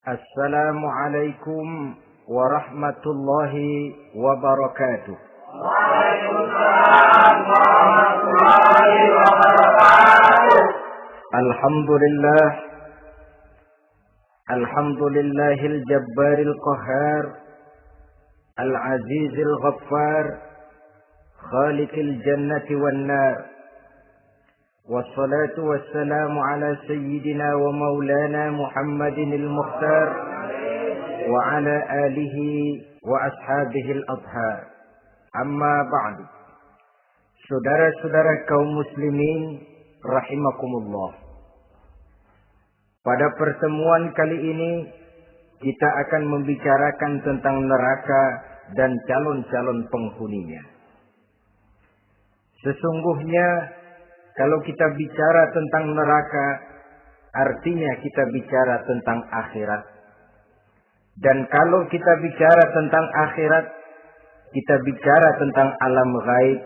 Assalamualaikum warahmatullahi wabarakatuh. Waalaikumsalam warahmatullahi wabarakatuh. Alhamdulillah. Alhamdulillahil jabbaril qahhar, al-azizil ghaffar, khaliqil jannati wan nar. Wassalatu wassalamu ala sayyidina wa maulana Muhammadinil Mukhtar wa ala alihi wa ashabihil adhar. Amma ba'du. Saudara-saudara kaum muslimin rahimakumullah. Pada pertemuan kali ini kita akan membicarakan tentang neraka dan calon-calon penghuninya. Sesungguhnya kalau kita bicara tentang neraka, artinya kita bicara tentang akhirat. Dan kalau kita bicara tentang akhirat, kita bicara tentang alam gaib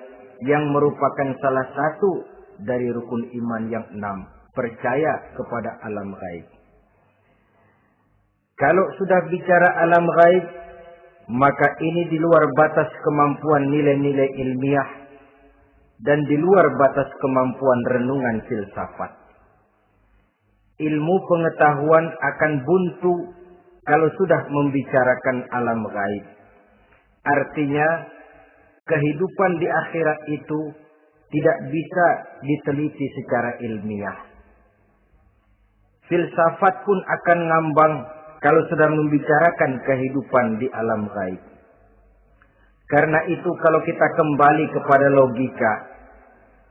yang merupakan salah satu dari rukun iman yang 6, percaya kepada alam gaib. Kalau sudah bicara alam gaib, maka ini di luar batas kemampuan nilai-nilai ilmiah dan di luar batas kemampuan renungan filsafat. Ilmu pengetahuan akan buntu kalau sudah membicarakan alam gaib. Artinya, kehidupan di akhirat itu tidak bisa diteliti secara ilmiah. Filsafat pun akan ngambang kalau sudah membicarakan kehidupan di alam gaib. Karena itu kalau kita kembali kepada logika,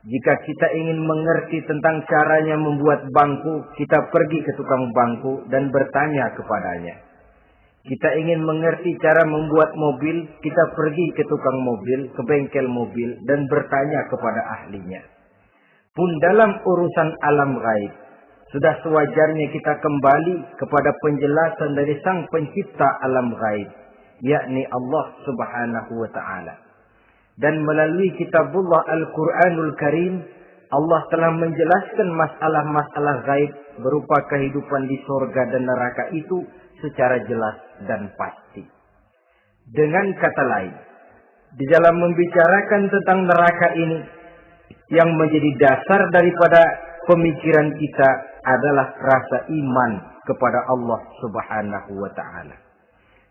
jika kita ingin mengerti tentang caranya membuat bangku, kita pergi ke tukang bangku dan bertanya kepadanya. Kita ingin mengerti cara membuat mobil, kita pergi ke tukang mobil, ke bengkel mobil dan bertanya kepada ahlinya. Pun dalam urusan alam gaib, sudah sewajarnya kita kembali kepada penjelasan dari Sang Pencipta alam gaib, yakni Allah Subhanahu wa ta'ala. Dan melalui kitabullah Al-Quranul Karim, Allah telah menjelaskan masalah-masalah gaib berupa kehidupan di surga dan neraka itu secara jelas dan pasti. Dengan kata lain, di dalam membicarakan tentang neraka ini, yang menjadi dasar daripada pemikiran kita adalah rasa iman kepada Allah Subhanahu wa ta'ala.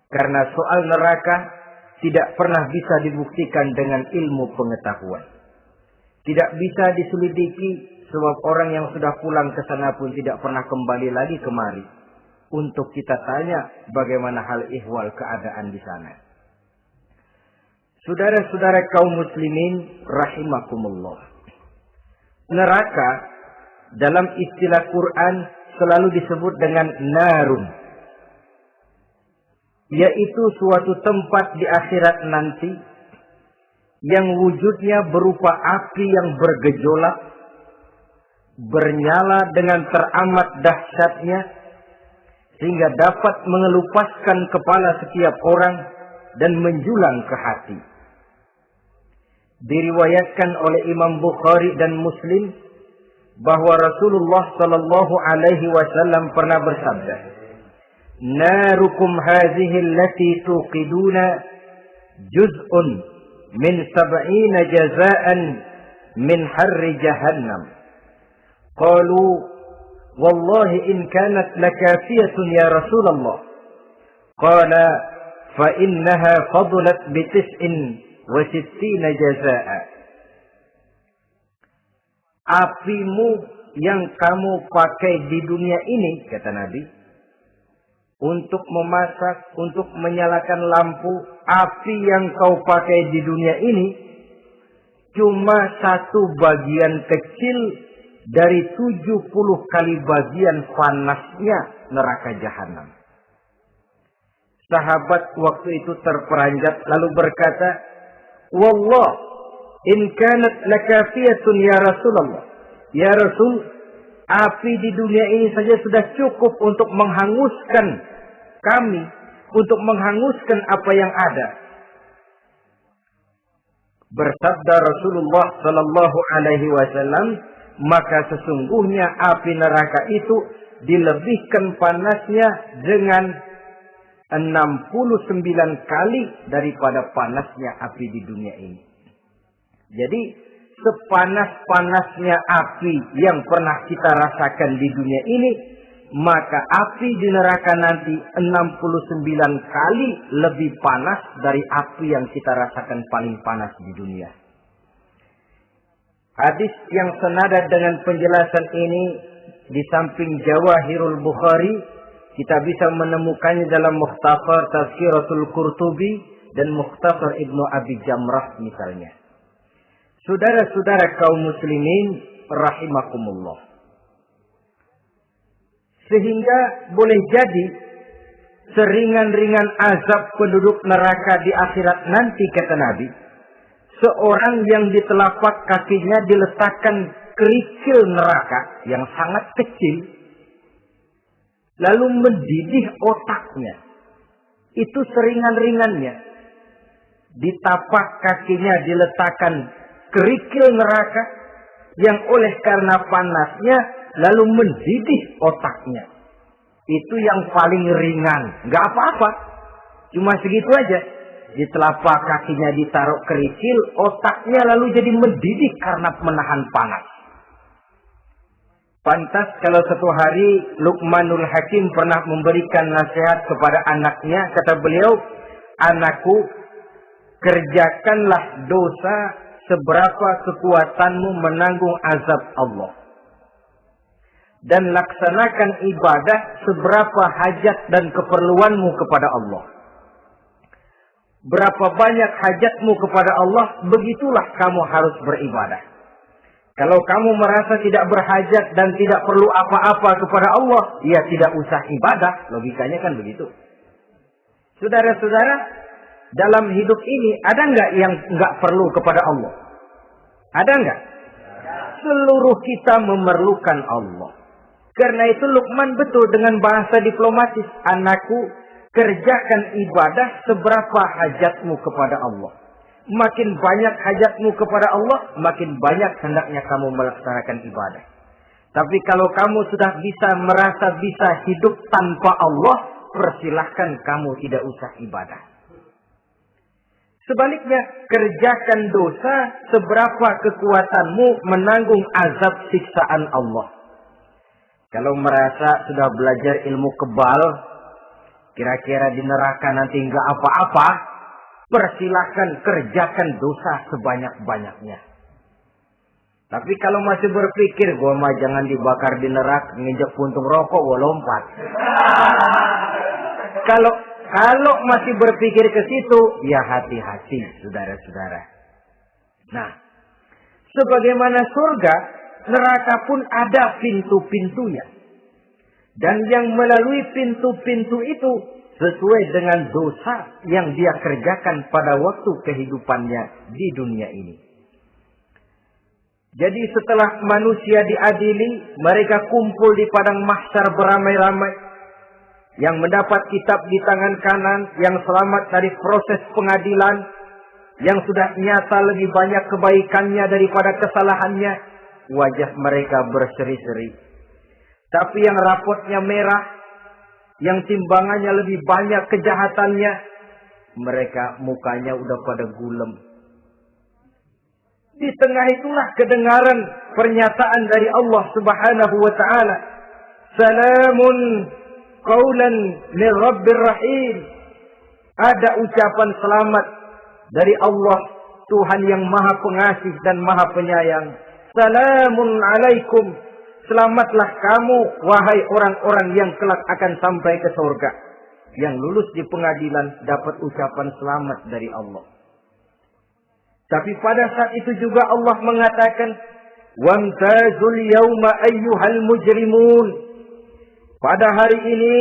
Karena soal neraka tidak pernah bisa dibuktikan dengan ilmu pengetahuan. Tidak bisa diselidiki sebab orang yang sudah pulang ke sana pun tidak pernah kembali lagi kemari untuk kita tanya bagaimana hal ihwal keadaan di sana. Saudara-saudara kaum muslimin rahimakumullah. Neraka dalam istilah Quran selalu disebut dengan narun, yaitu suatu tempat di akhirat nanti yang wujudnya berupa api yang bergejolak, bernyala dengan teramat dahsyatnya, sehingga dapat mengelupaskan kepala setiap orang dan menjulang ke hati. Diriwayatkan oleh Imam Bukhari dan Muslim bahwa Rasulullah sallallahu alaihi wasallam pernah bersabda, "Narukum hadhihi allati tuqiduna juz'un min 70 jazaan min harri jahannam." Qalu, "Wallahi in kanat lakafiyatun ya Rasulullah." Qala, "Fa innaha fadlat bi 69 jazaa." Apimu yang kamu pakai di dunia ini, kata Nabi, untuk memasak, untuk menyalakan lampu, api yang kau pakai di dunia ini cuma satu bagian kecil dari 70 kali bagian panasnya neraka jahanam. Sahabat waktu itu terperanjat lalu berkata, "Wallah, in kanat lakafiyatun ya Rasulullah." Ya Rasul, api di dunia ini saja sudah cukup untuk menghanguskan kami, untuk menghanguskan apa yang ada. Bersabda Rasulullah sallallahu alaihi wasallam, maka sesungguhnya api neraka itu dilebihkan panasnya dengan 69 kali daripada panasnya api di dunia ini. Jadi sepanas-panasnya api yang pernah kita rasakan di dunia ini, maka api di neraka nanti 69 kali lebih panas dari api yang kita rasakan paling panas di dunia. Hadis yang senada dengan penjelasan ini di samping Jawahirul Bukhari, kita bisa menemukannya dalam Mukhtasar Tazkiratul Qurtubi dan Mukhtasar Ibnu Abi Jamrah misalnya. Saudara-saudara kaum muslimin rahimakumullah. Sehingga boleh jadi seringan-ringan azab penduduk neraka di akhirat nanti, kata Nabi, seorang yang di telapak kakinya diletakkan kerikil neraka yang sangat kecil, lalu mendidih otaknya. Itu seringan-ringannya. Di tapak kakinya diletakkan kerikil neraka yang oleh karena panasnya lalu mendidih otaknya. Itu yang paling ringan. Nggak apa-apa. Cuma segitu aja. Di telapak kakinya ditaruh kerikil, otaknya lalu jadi mendidih karena menahan panas. Pantas kalau satu hari Luqmanul Hakim pernah memberikan nasihat kepada anaknya. Kata beliau, anakku, kerjakanlah dosa seberapa kekuatanmu menanggung azab Allah. Dan laksanakan ibadah seberapa hajat dan keperluanmu kepada Allah. Berapa banyak hajatmu kepada Allah, begitulah kamu harus beribadah. Kalau kamu merasa tidak berhajat dan tidak perlu apa-apa kepada Allah, ya tidak usah ibadah. Logikanya kan begitu. Saudara-saudara, dalam hidup ini ada nggak yang nggak perlu kepada Allah? Ada nggak? Seluruh kita memerlukan Allah. Karena itu Luqman betul dengan bahasa diplomatis. Anakku, kerjakan ibadah seberapa hajatmu kepada Allah. Makin banyak hajatmu kepada Allah, makin banyak hendaknya kamu melaksanakan ibadah. Tapi kalau kamu sudah bisa merasa bisa hidup tanpa Allah, persilahkan kamu tidak usah ibadah. Sebaliknya, kerjakan dosa seberapa kekuatanmu menanggung azab siksaan Allah. Kalau merasa sudah belajar ilmu kebal, kira-kira di neraka nanti enggak apa-apa, persilahkan kerjakan dosa sebanyak-banyaknya. Tapi kalau masih berpikir, gua mah jangan dibakar di neraka, nginjek puntung rokok, gua lompat. Kalau masih berpikir ke situ, ya hati-hati, saudara-saudara. Nah, sebagaimana surga, neraka pun ada pintu-pintunya. Dan yang melalui pintu-pintu itu sesuai dengan dosa yang dia kerjakan pada waktu kehidupannya di dunia ini. Jadi setelah manusia diadili, mereka kumpul di padang mahsyar beramai-ramai. Yang mendapat kitab di tangan kanan, yang selamat dari proses pengadilan, yang sudah nyata lebih banyak kebaikannya daripada kesalahannya, wajah mereka berseri-seri. Tapi yang rapotnya merah, yang timbangannya lebih banyak kejahatannya, mereka mukanya udah pada gulem. Di tengah itulah kedengaran pernyataan dari Allah Subhanahu wa taala. Salamun qaulan min Rabbir Rahim. Ada ucapan selamat dari Allah, Tuhan yang Maha Pengasih dan Maha Penyayang. Salamun alaikum. Selamatlah kamu, wahai orang-orang yang kelak akan sampai ke surga. Yang lulus di pengadilan dapat ucapan selamat dari Allah. Tapi pada saat itu juga Allah mengatakan, wamtazul yawma ayyuhal mujrimun. Pada hari ini,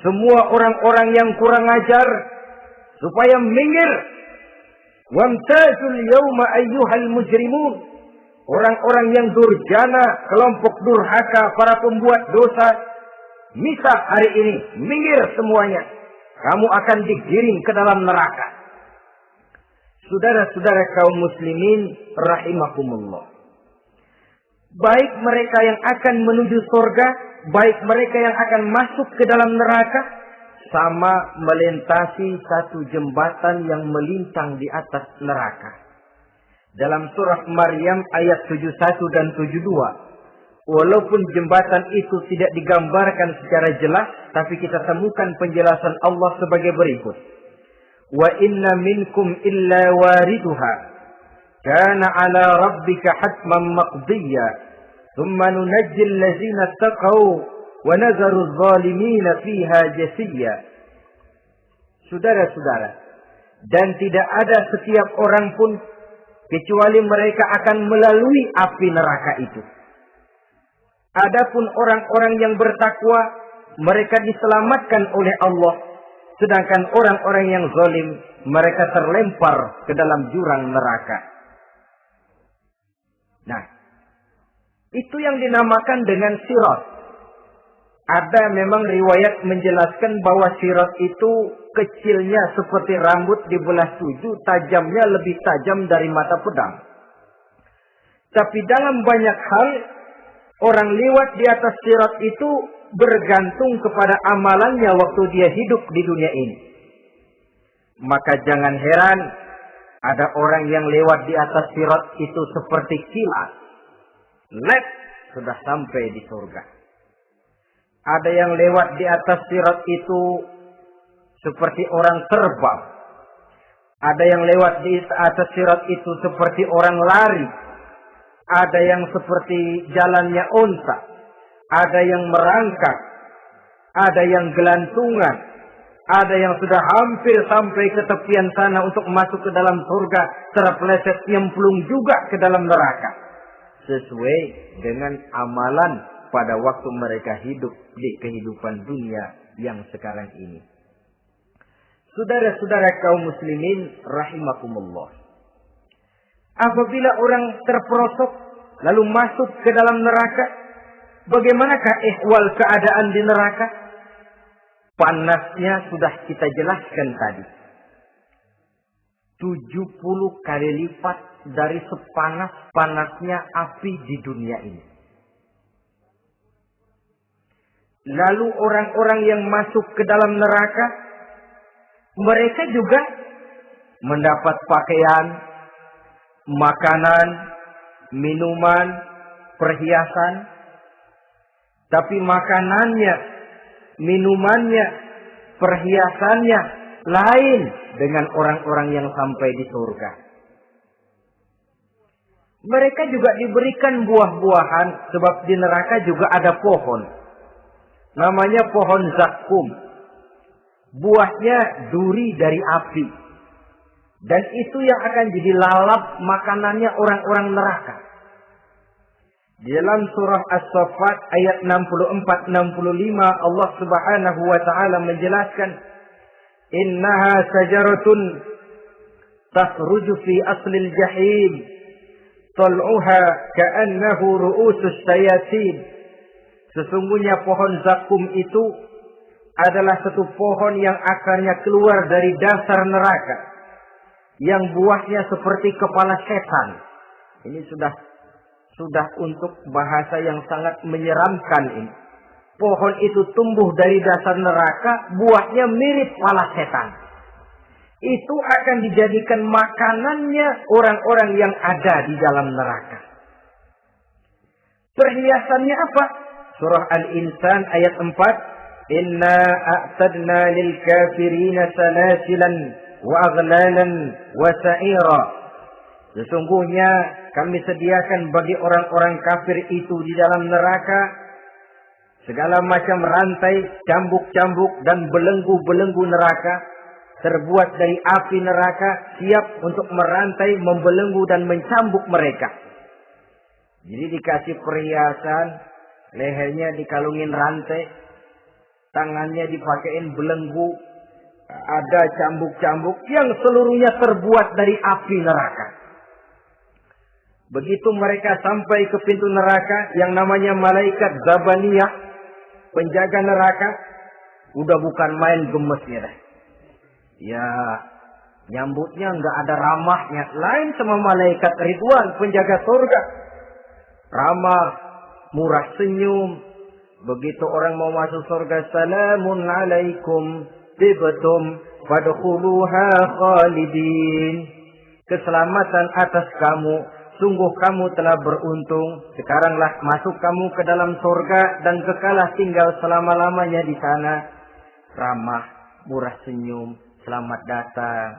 semua orang-orang yang kurang ajar, supaya minggir. Wamtazul yawma ayyuhal mujrimun. Orang-orang yang durjana, kelompok durhaka, para pembuat dosa, misah hari ini, minggir semuanya. Kamu akan digiring ke dalam neraka. Saudara-saudara kaum muslimin rahimakumullah. baik mereka yang akan menuju surga, baik mereka yang akan masuk ke dalam neraka, sama melintasi satu jembatan yang melintang di atas neraka. Dalam surah Maryam ayat 71 dan 72, walaupun jembatan itu tidak digambarkan secara jelas, tapi kita temukan penjelasan Allah sebagai berikut. Wa inna minkum illa wariduha kana ala rabbika hatman maqdiyya thumma nunajjil ladzina taqaw wa nadharu adh-dhalimina fiha jasiyya. Saudara-saudara, dan tidak ada setiap orang pun kecuali mereka akan melalui api neraka itu. Adapun orang-orang yang bertakwa, mereka diselamatkan oleh Allah. Sedangkan orang-orang yang zalim, mereka terlempar ke dalam jurang neraka. Nah, itu yang dinamakan dengan sirat. Ada memang riwayat menjelaskan bahwa sirat itu kecilnya seperti rambut dibelah 7, tajamnya lebih tajam dari mata pedang. Tapi dalam banyak hal, orang lewat di atas sirat itu bergantung kepada amalannya waktu dia hidup di dunia ini. Maka jangan heran ada orang yang lewat di atas sirat itu seperti kilat. Lep, sudah sampai di surga. Ada yang lewat di atas sirat itu seperti orang terbang. Ada yang lewat di atas sirat itu seperti orang lari. Ada yang seperti jalannya unta. Ada yang merangkak. Ada yang gelantungan. Ada yang sudah hampir sampai ke tepian sana untuk masuk ke dalam surga. Terpeleset nyemplung juga ke dalam neraka. Sesuai dengan amalan pada waktu mereka hidup di kehidupan dunia yang sekarang ini. Saudara-saudara kaum muslimin rahimakumullah. Apabila orang terperosok lalu masuk ke dalam neraka, bagaimanakah ihwal keadaan di neraka? Panasnya sudah kita jelaskan tadi. 70 kali lipat dari sepanas-panasnya api di dunia ini. Lalu orang-orang yang masuk ke dalam neraka, mereka juga mendapat pakaian, makanan, minuman, perhiasan. Tapi makanannya, minumannya, perhiasannya lain dengan orang-orang yang sampai di surga. Mereka juga diberikan buah-buahan, sebab di neraka juga ada pohon. Namanya pohon zakum. Buahnya duri dari api. Dan itu yang akan jadi lalap makanannya orang-orang neraka. Di dalam surah As-Saffat ayat 64-65 Allah Subhanahu wa taala menjelaskan, "Innaha sajaratun takhruju fi aslil jahim, tal'uha ka'annahu ru'usus sayatin." Sesungguhnya pohon zakum itu adalah satu pohon yang akarnya keluar dari dasar neraka, yang buahnya seperti kepala setan. Ini sudah untuk bahasa yang sangat menyeramkan ini. Pohon itu tumbuh dari dasar neraka, buahnya mirip kepala setan. Itu akan dijadikan makanannya orang-orang yang ada di dalam neraka. Perhiasannya apa? Surah Al-Insan ayat 4. Inna a'tadna lil kafirina salasilan wa aghlalan wa sa'ira. Sesungguhnya kami sediakan bagi orang-orang kafir itu di dalam neraka segala macam rantai, cambuk-cambuk dan belenggu-belenggu neraka terbuat dari api neraka, siap untuk merantai, membelenggu dan mencambuk mereka. Jadi dikasih perhiasan, lehernya dikalungin rantai, tangannya dipakein belenggu, ada cambuk-cambuk yang seluruhnya terbuat dari api neraka. Begitu mereka sampai ke pintu neraka yang namanya malaikat Zabaniyah, penjaga neraka, udah bukan main gemesnya dah. Ya, nyambutnya nggak ada ramahnya, lain sama malaikat Ridwan, penjaga surga. ramah, murah senyum. Begitu orang mau masuk surga, salamun alaikum tibtum fadkhuluha khalidin. Keselamatan atas kamu, sungguh kamu telah beruntung. Sekaranglah masuk kamu ke dalam surga dan kekalah tinggal selama-lamanya di sana. Ramah, murah senyum, selamat datang,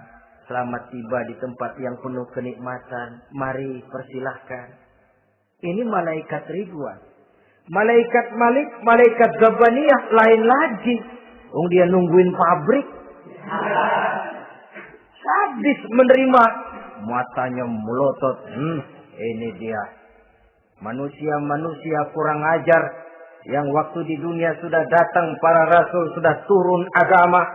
selamat tiba di tempat yang penuh kenikmatan. Mari persilahkan. Ini malaikat Ridwan. Malaikat Malik, malaikat Zabaniyah lain lagi. Dia nungguin pabrik. Sadis menerima. Matanya melotot. Ini dia. Manusia-manusia kurang ajar. Yang waktu di dunia sudah datang para rasul. Sudah turun agama.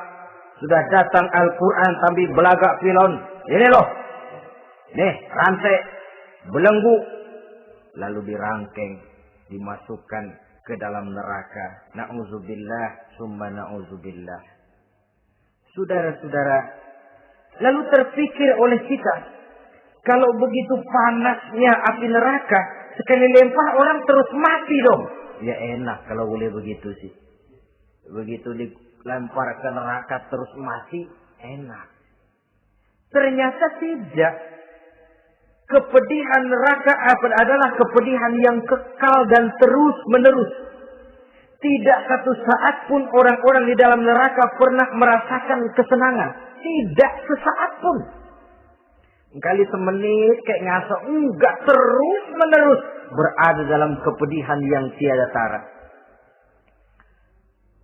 Sudah datang Al-Quran. Tapi belagak pilon. Ini loh. Nih rantai. Belenggu. Lalu dirangkeng. Dimasukkan ke dalam neraka. Na'udzubillah. Summa na'udzubillah. Saudara-saudara. Lalu terpikir oleh kita. Kalau begitu panasnya api neraka. Sekali lempar orang terus mati dong. Ya enak kalau boleh begitu sih. Begitu dilempar ke neraka terus mati. Enak. Ternyata tidak. Kepedihan neraka adalah kepedihan yang kekal dan terus menerus. Tidak satu saat pun orang-orang di dalam neraka pernah merasakan kesenangan. Tidak sesaat pun. Kali semenit kayak ngaso. Enggak, terus menerus berada dalam kepedihan yang tiada tara.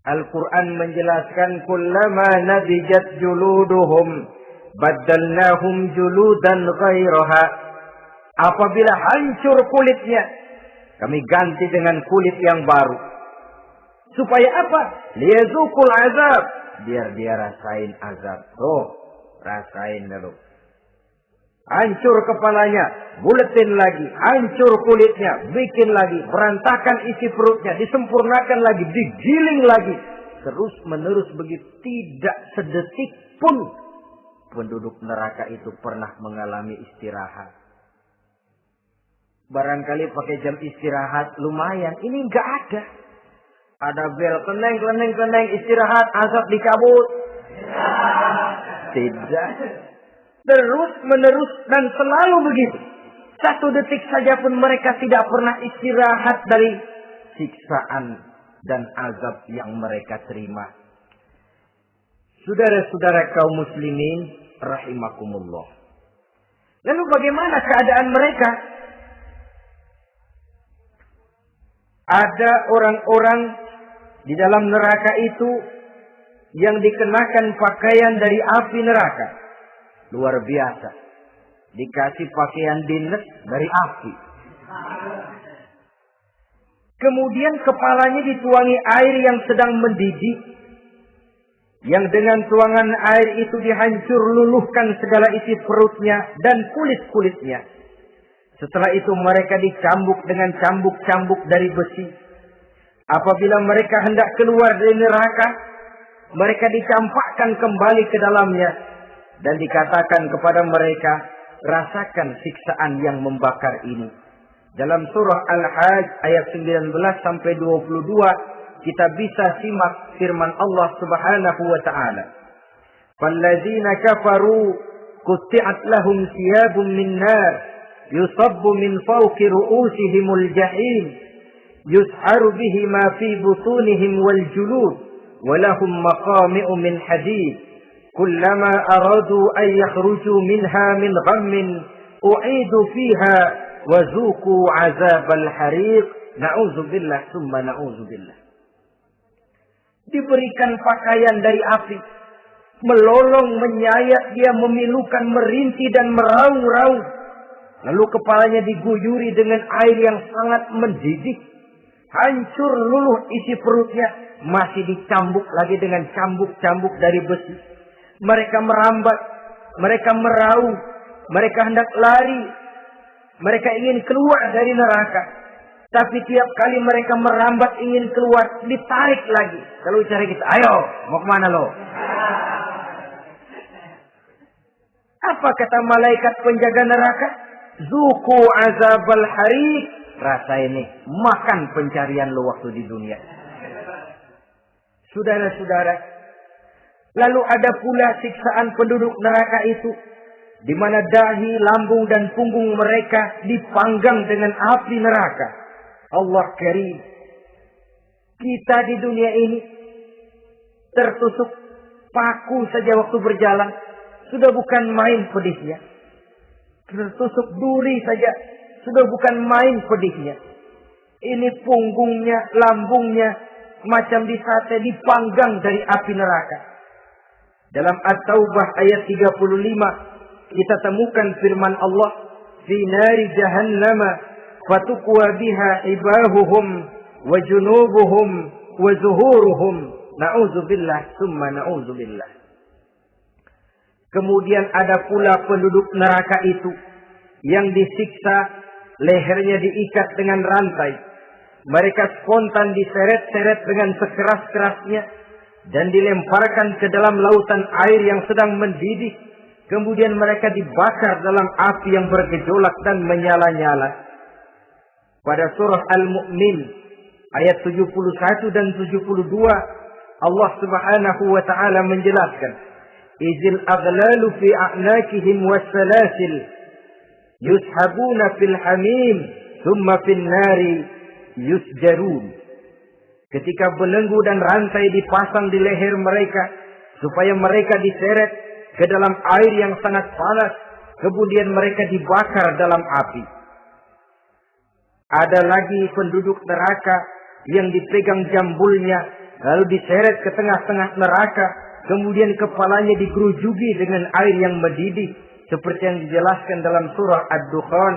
Al-Quran menjelaskan kullama nadijat juluduhum baddalnahum juludan ghairaha. Apabila hancur kulitnya, kami ganti dengan kulit yang baru. Supaya apa? Liyazukul azab. Biar dia rasain azab. Tuh, rasain dulu. Hancur kepalanya, buletin lagi. Hancur kulitnya, bikin lagi. Berantakan isi perutnya, disempurnakan lagi, digiling lagi. Terus menerus begitu. Tidak sedetik pun penduduk neraka itu pernah mengalami istirahat. Barangkali pakai jam istirahat lumayan. Ini enggak ada. Ada bel, keneng, istirahat, azab dicabut. Tidak. Terus menerus dan selalu begitu. Satu detik saja pun mereka tidak pernah istirahat dari siksaan dan azab yang mereka terima. Saudara-saudara kaum muslimin rahimakumullah. Lalu bagaimana keadaan mereka? Ada orang-orang di dalam neraka itu yang dikenakan pakaian dari api neraka. Luar biasa. Dikasih pakaian dinas dari api. Kemudian kepalanya dituangi air yang sedang mendidih. Yang dengan tuangan air itu dihancur luluhkan segala isi perutnya dan kulit-kulitnya. Setelah itu mereka dicambuk dengan cambuk-cambuk dari besi. Apabila mereka hendak keluar dari neraka, mereka dicampakkan kembali ke dalamnya. Dan dikatakan kepada mereka, rasakan siksaan yang membakar ini. Dalam surah Al-Hajj ayat 19 sampai 22, kita bisa simak firman Allah Subhanahu wa taala. Fallazina kafaru qutti'at lahum thiyabun min nar yusabbu min fawqi ru'usihimul jahim yusharu bihi ma fi butunihim wal julud wa lahum maqami'u min hadid kullama aradu an yakhruju minha min ghammin u'idu fiha wa zuqu 'azabal hariq na'udzubillah summa na'udzubillah. Diberikan pakaian dari api, melolong, menyayat, dia memilukan, merintih dan meraung-raung. Lalu kepalanya diguyuri dengan air yang sangat mendidih. Hancur luluh isi perutnya, masih dicambuk lagi dengan cambuk-cambuk dari besi. Mereka merambat, mereka meraung, mereka hendak lari, mereka ingin keluar dari neraka. Tapi tiap kali mereka merambat ingin keluar, ditarik lagi. Kalau cari kita, ayo, mau kemana lo? Apa kata malaikat penjaga neraka? Zuku azabal hariq, rasa ini makan pencarian lo waktu di dunia. Saudara-saudara, lalu ada pula siksaan penduduk neraka itu, di mana dahi, lambung, dan punggung mereka dipanggang dengan api neraka. Allah karim. Kita di dunia ini tertusuk paku saja waktu berjalan, sudah bukan main pedihnya. Tertusuk duri saja, sudah bukan main pedihnya. Ini punggungnya, lambungnya, macam disate, dipanggang dari api neraka. Dalam At-Taubah ayat 35, kita temukan firman Allah, "Fi nari jahannama fatukwa biha ibahuhum wa junubuhum wa zuhuruhum." Na'udzubillah, summa na'udzubillah. Kemudian ada pula penduduk neraka itu yang disiksa, lehernya diikat dengan rantai. Mereka spontan diseret-seret dengan sekeras-kerasnya dan dilemparkan ke dalam lautan air yang sedang mendidih. Kemudian mereka dibakar dalam api yang bergejolak dan menyala-nyala. Pada surah Al-Mu'min ayat 71 dan 72, Allah Subhanahu wa taala menjelaskan, "Izil aghlalu fi a'nakihim was-salasil yushabuna fil hamim thumma fin nari yusjarun." Ketika belenggu dan rantai dipasang di leher mereka supaya mereka diseret ke dalam air yang sangat panas, kemudian mereka dibakar dalam api. Ada lagi penduduk neraka yang dipegang jambulnya lalu diseret ke tengah-tengah neraka, kemudian kepalanya digerujugi dengan air yang mendidih seperti yang dijelaskan dalam surah Ad-Dukhan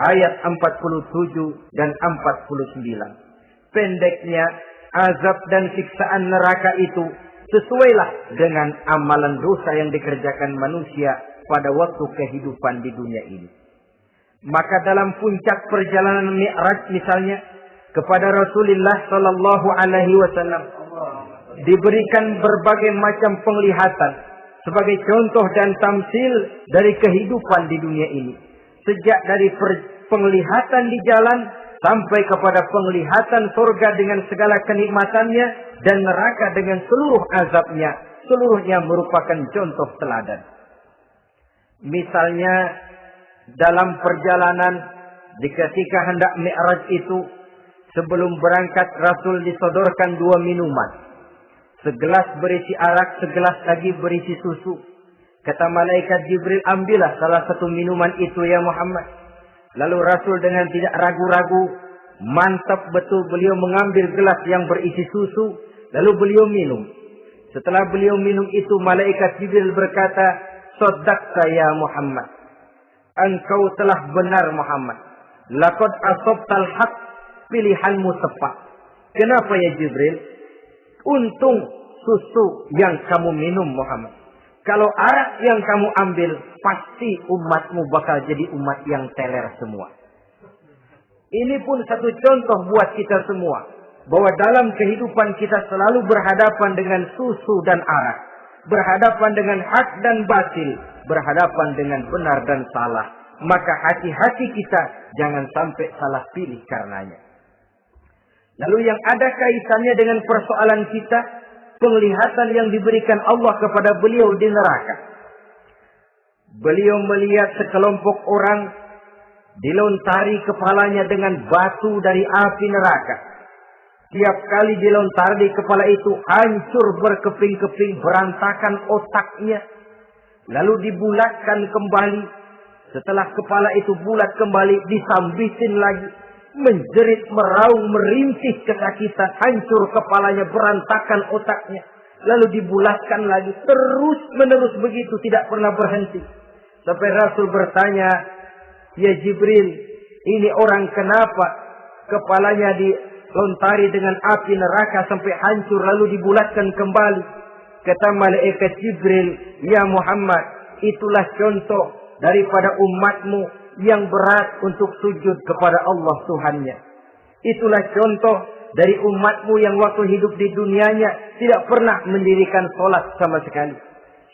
ayat 47 dan 49. Pendeknya, azab dan siksaan neraka itu sesuailah dengan amalan dosa yang dikerjakan manusia pada waktu kehidupan di dunia ini. Maka dalam puncak perjalanan Mi'raj misalnya, kepada Rasulullah sallallahu alaihi wasallam diberikan berbagai macam penglihatan sebagai contoh dan tamsil dari kehidupan di dunia ini. Sejak dari penglihatan di jalan sampai kepada penglihatan surga dengan segala kenikmatannya dan neraka dengan seluruh azabnya, seluruhnya merupakan contoh teladan. Misalnya dalam perjalanan ketika hendak Mi'raj itu, sebelum berangkat Rasul disodorkan 2 minuman. Segelas berisi arak, segelas lagi berisi susu. Kata malaikat Jibril, "Ambillah salah satu minuman itu ya Muhammad." Lalu Rasul dengan tidak ragu-ragu, mantap betul beliau mengambil gelas yang berisi susu, lalu beliau minum. Setelah beliau minum itu, malaikat Jibril berkata, "Shaddaqta ya Muhammad." Engkau telah benar Muhammad. Laqad asabtal haqq, pilihanmu tepat. Kenapa ya Jibril? Untung susu yang kamu minum Muhammad. Kalau arak yang kamu ambil, pasti umatmu bakal jadi umat yang teler semua. Ini pun satu contoh buat kita semua, bahwa dalam kehidupan kita selalu berhadapan dengan susu dan arak, berhadapan dengan hak dan batil, berhadapan dengan benar dan salah. Maka hati-hati kita jangan sampai salah pilih karenanya. Lalu yang ada kaitannya dengan persoalan kita, penglihatan yang diberikan Allah kepada beliau di neraka. Beliau melihat sekelompok orang dilontari kepalanya dengan batu dari api neraka. Tiap kali dilontari kepala itu hancur berkeping-keping, berantakan otaknya. Lalu dibulatkan kembali. Setelah kepala itu bulat kembali, disambitin lagi. Menjerit, meraung, merintih kesakitan, hancur kepalanya, berantakan otaknya. Lalu dibulatkan lagi, terus menerus begitu, tidak pernah berhenti. Sampai Rasul bertanya, "Ya Jibril, ini orang kenapa kepalanya dilontari dengan api neraka sampai hancur lalu dibulatkan kembali?" Kata malaikat Jibril, "Ya Muhammad, itulah contoh daripada umatmu yang berat untuk sujud kepada Allah Tuhannya. Itulah contoh dari umatmu yang waktu hidup di dunianya tidak pernah mendirikan sholat sama sekali.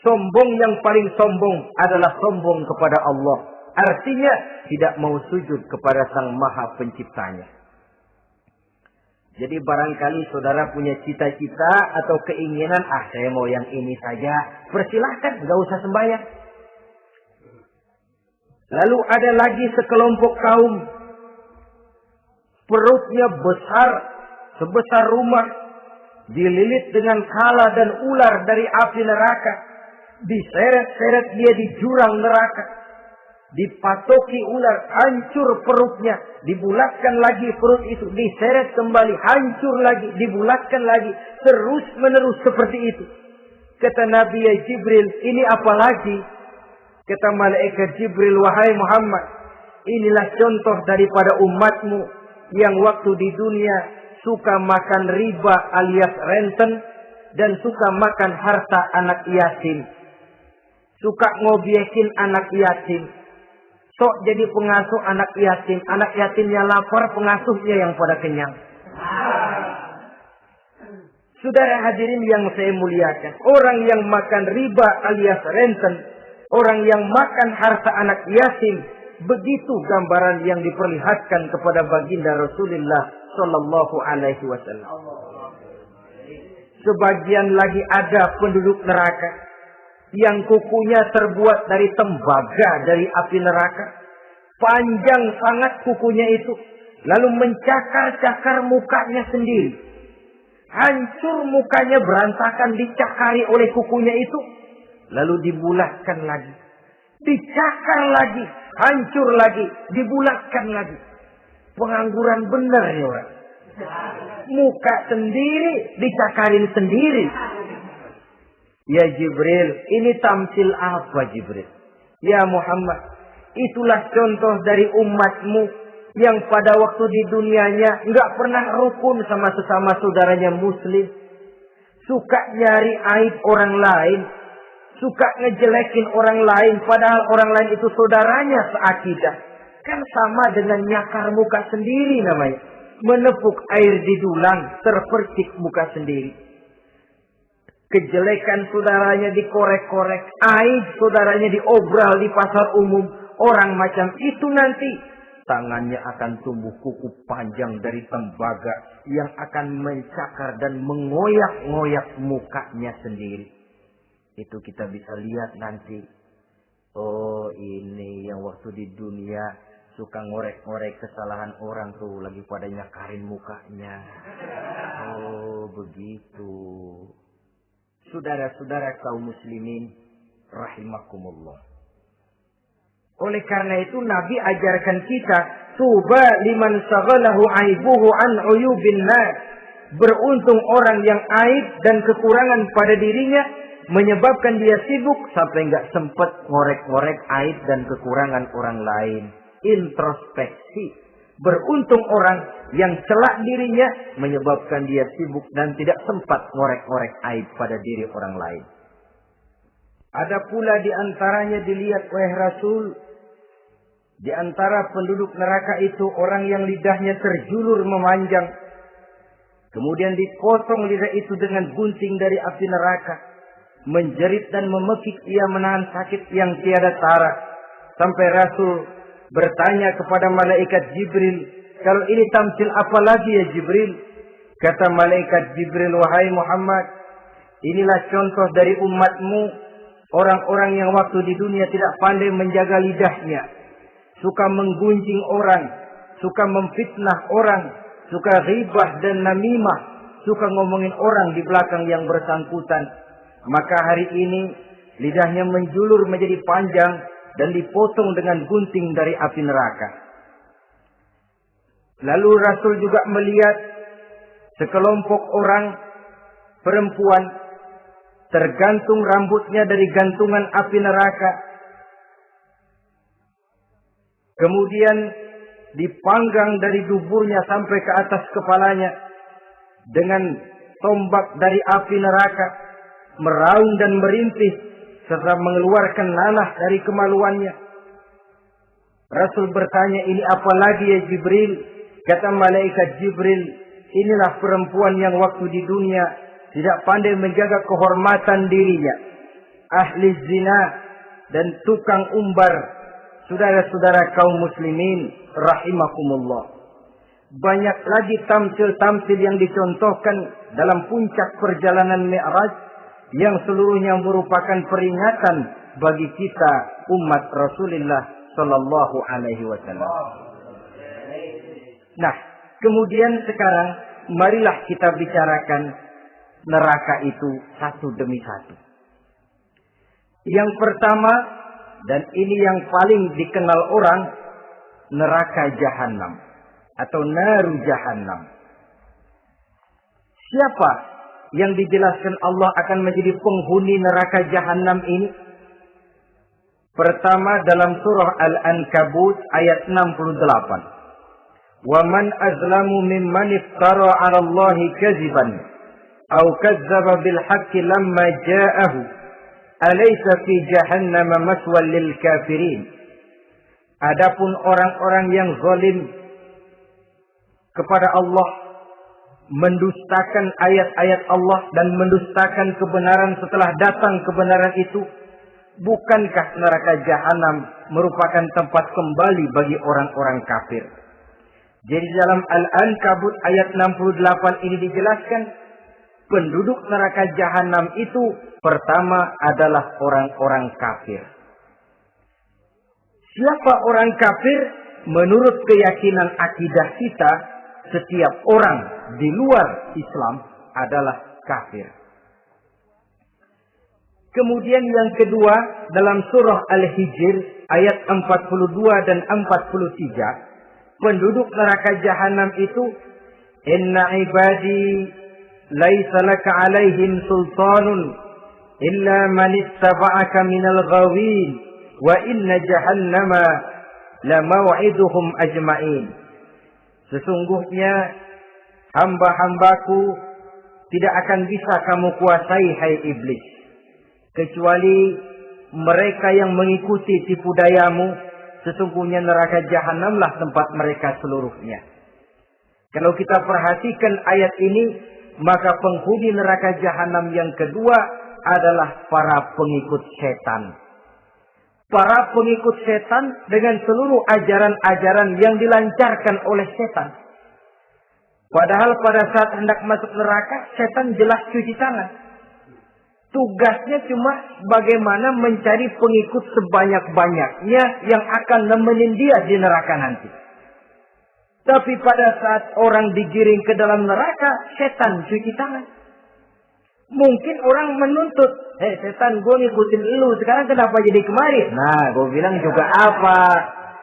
Sombong yang paling sombong adalah sombong kepada Allah. Artinya tidak mau sujud kepada Sang Maha Penciptanya. Jadi barangkali saudara punya cita-cita atau keinginan, saya mau yang ini saja. Persilahkan, nggak usah sembahyang. Lalu ada lagi sekelompok kaum. Perutnya besar, sebesar rumah. Dililit dengan kala dan ular dari api neraka. Diseret-seret dia di jurang neraka. Dipatoki ular, hancur perutnya. Dibulatkan lagi perut itu. Diseret kembali, hancur lagi. Dibulatkan lagi. Terus menerus seperti itu. Kata Nabi Jibril, ini apa lagi? Kata malaikat Jibril, wahai Muhammad, inilah contoh daripada umatmu yang waktu di dunia suka makan riba alias renten dan suka makan harta anak yatim. Suka ngobyekin anak yatim. Sok jadi pengasuh anak yatim. Anak yatimnya lapar, pengasuhnya yang pada kenyang. Saudara hadirin yang saya muliakan. Orang yang makan riba alias renten. Orang yang makan harta anak yatim. Begitu gambaran yang diperlihatkan kepada baginda Rasulullah Sallallahu Alaihi Wasallam. Sebagian lagi ada penduduk neraka yang kukunya terbuat dari tembaga dari api neraka. Panjang sangat kukunya itu. Lalu mencakar-cakar mukanya sendiri. Hancur mukanya, berantakan, dicakari oleh kukunya itu. Lalu dibulatkan lagi. Dicakar lagi. Hancur lagi. Dibulatkan lagi. Pengangguran benar ya orang. Muka sendiri, dicakarin sendiri. Ya Jibril, ini tamsil apa Jibril? Ya Muhammad, itulah contoh dari umatmu yang pada waktu di dunianya nggak pernah rukun sama sesama saudaranya muslim. Suka nyari aib orang lain. Suka ngejelekin orang lain, padahal orang lain itu saudaranya seakidah. Kan sama dengan nyakar muka sendiri namanya. Menepuk air di dulang, terpercik muka sendiri. Kejelekan saudaranya dikorek-korek, aib saudaranya diobral di pasar umum. Orang macam itu nanti tangannya akan tumbuh kuku panjang dari tembaga yang akan mencakar dan mengoyak-ngoyak mukanya sendiri. Itu kita bisa lihat nanti. Oh, ini yang waktu di dunia suka ngorek-ngorek kesalahan orang tuh lagi pada nyakarin mukanya. Oh, begitu. Saudara-saudara kaum muslimin rahimakumullah. Oleh karena itu Nabi ajarkan kita, tuba liman saghalahu aibuhu an uyubin nas. Beruntung orang yang aib dan kekurangan pada dirinya menyebabkan dia sibuk sampai enggak sempat ngorek-ngorek aib dan kekurangan orang lain. Introspeksi. Beruntung orang yang celak dirinya menyebabkan dia sibuk dan tidak sempat ngorek-ngorek aib pada diri orang lain. Ada pula di antaranya dilihat oleh Rasul. Di antara penduduk neraka itu orang yang lidahnya terjulur memanjang. Kemudian dipotong lidah itu dengan gunting dari api neraka. Menjerit dan memekik ia menahan sakit yang tiada tara. Sampai Rasul bertanya kepada malaikat Jibril, kalau ini tamsil apa lagi ya Jibril? Kata malaikat Jibril, wahai Muhammad, inilah contoh dari umatmu, orang-orang yang waktu di dunia tidak pandai menjaga lidahnya, suka menggunjing orang, suka memfitnah orang, suka ghibah dan namimah, suka ngomongin orang di belakang yang bersangkutan. Maka hari ini lidahnya menjulur menjadi panjang dan dipotong dengan gunting dari api neraka. Lalu Rasul juga melihat sekelompok orang perempuan tergantung rambutnya dari gantungan api neraka. Kemudian dipanggang dari duburnya sampai ke atas kepalanya dengan tombak dari api neraka, meraung dan merintih serta mengeluarkan nanah dari kemaluannya. Rasul bertanya, ini apa lagi ya Jibril? Kata malaikat Jibril, inilah perempuan yang waktu di dunia tidak pandai menjaga kehormatan dirinya. Ahli zina dan tukang umbar, saudara-saudara kaum muslimin rahimakumullah, banyak lagi tamsil-tamsil yang dicontohkan dalam puncak perjalanan Mi'raj yang seluruhnya merupakan peringatan bagi kita umat Rasulullah sallallahu alaihi wasallam. Nah, kemudian sekarang marilah kita bicarakan neraka itu satu demi satu. Yang pertama, dan ini yang paling dikenal orang, neraka Jahannam atau naru Jahannam. Siapa yang dijelaskan Allah akan menjadi penghuni neraka Jahannam ini? Pertama dalam surah Al-Ankabut ayat 68. Wa man azlamu mimman iftara 'ala Allahi kadziban aw kazzaba bil haqqi lamma ja'ahu alaysa fi jahannam maswal lil kafirin. Adapun orang-orang yang zalim kepada Allah, mendustakan ayat-ayat Allah dan mendustakan kebenaran setelah datang kebenaran itu, bukankah neraka Jahannam merupakan tempat kembali bagi orang-orang kafir? Jadi dalam Al-Ankabut ayat 68 ini dijelaskan, penduduk neraka Jahannam itu pertama adalah orang-orang kafir. Siapa orang kafir? Menurut keyakinan akidah kita, setiap orang di luar Islam adalah kafir. Kemudian yang kedua dalam surah Al-Hijr ayat 42 dan 43, penduduk neraka Jahannam itu, inna ibadi laisa laka alaihim sultanun illa man ittaba'aka minal ghawin wa inna jahannama la maw'iduhum ajma'in. Sesungguhnya hamba-hambaku tidak akan bisa kamu kuasai, hai iblis, kecuali mereka yang mengikuti tipu dayamu. Sesungguhnya neraka Jahannamlah tempat mereka seluruhnya. Kalau kita perhatikan ayat ini, maka penghuni neraka Jahannam yang kedua adalah para pengikut setan. Para pengikut setan dengan seluruh ajaran-ajaran yang dilancarkan oleh setan. Padahal pada saat hendak masuk neraka, setan jelas cuci tangan. Tugasnya cuma bagaimana mencari pengikut sebanyak-banyaknya yang akan nemenin dia di neraka nanti. Tapi pada saat orang digiring ke dalam neraka, setan cuci tangan. Mungkin orang menuntut, setan, gue ngikutin lu, sekarang kenapa jadi kemari? Nah, gue bilang juga apa?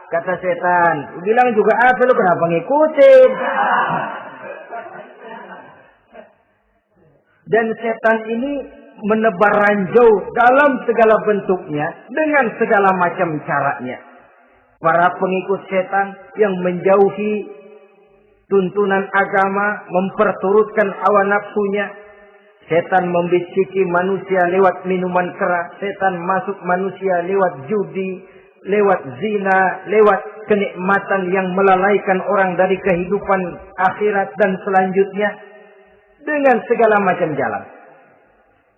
Kata setan, gue bilang juga apa, lu kenapa ngikutin? Dan setan ini menebar ranjau dalam segala bentuknya, dengan segala macam caranya. Para pengikut setan yang menjauhi tuntunan agama, memperturutkan hawa nafsunya. Setan membisiki manusia lewat minuman keras. Setan masuk manusia lewat judi, lewat zina, lewat kenikmatan yang melalaikan orang dari kehidupan akhirat dan selanjutnya. Dengan segala macam jalan.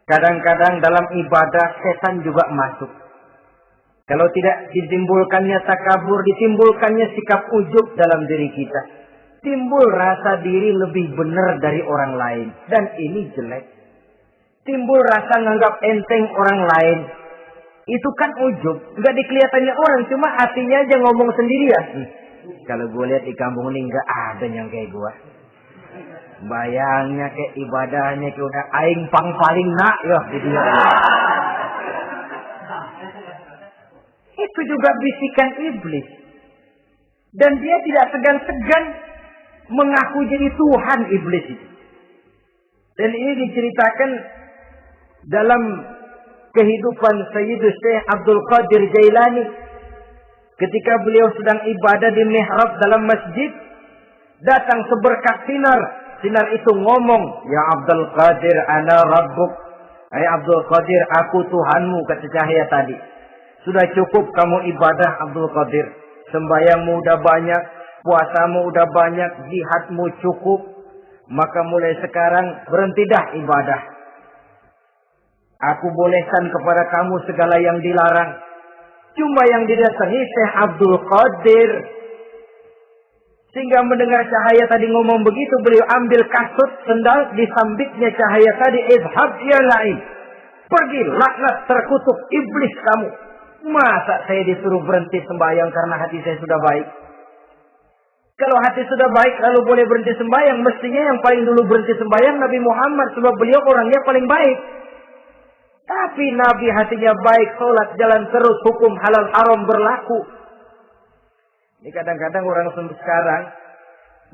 Kadang-kadang dalam ibadah setan juga masuk. Kalau tidak ditimbulkannya takabur, ditimbulkannya sikap ujub dalam diri kita. Timbul rasa diri lebih benar dari orang lain. Dan ini jelek. Timbul rasa nganggap enteng orang lain. Itu kan ujub. Nggak dikelihatannya orang, cuma hatinya aja ngomong sendirian. Kalau gue lihat di kampung ini nggak ada yang kayak gue. Bayangnya kayak ibadahnya kayak udah aing pang paling nak ya di dia. Itu juga bisikan iblis. Dan dia tidak segan-segan mengaku jadi Tuhan iblis itu. Dan ini diceritakan dalam kehidupan Sayyidus Syekh Abdul Qadir Jailani. Ketika beliau sedang ibadah di mihrab dalam masjid, datang seberkas sinar. Sinar itu ngomong, ya Abdul Qadir, ana rabbuk. Hai Abdul Qadir, aku Tuhanmu, kata cahaya tadi. Sudah cukup kamu ibadah Abdul Qadir. Sembayangmu udah banyak, puasamu udah banyak, jihadmu cukup. Maka mulai sekarang berhenti dah ibadah. Aku bolehkan kepada kamu segala yang dilarang. Cuma yang didatangi Syekh Abdul Qadir. Sehingga mendengar cahaya tadi ngomong begitu, beliau ambil kasut sendal, disambitnya cahaya tadi, izhab ya la'in. Pergi, laknat terkutuk, iblis kamu. Masa saya disuruh berhenti sembahyang karena hati saya sudah baik? Kalau hati sudah baik lalu boleh berhenti sembahyang, mestinya yang paling dulu berhenti sembahyang Nabi Muhammad, sebab beliau orangnya paling baik. Tapi Nabi hatinya baik, sholat jalan terus, hukum halal haram berlaku. Ini kadang-kadang orang sekarang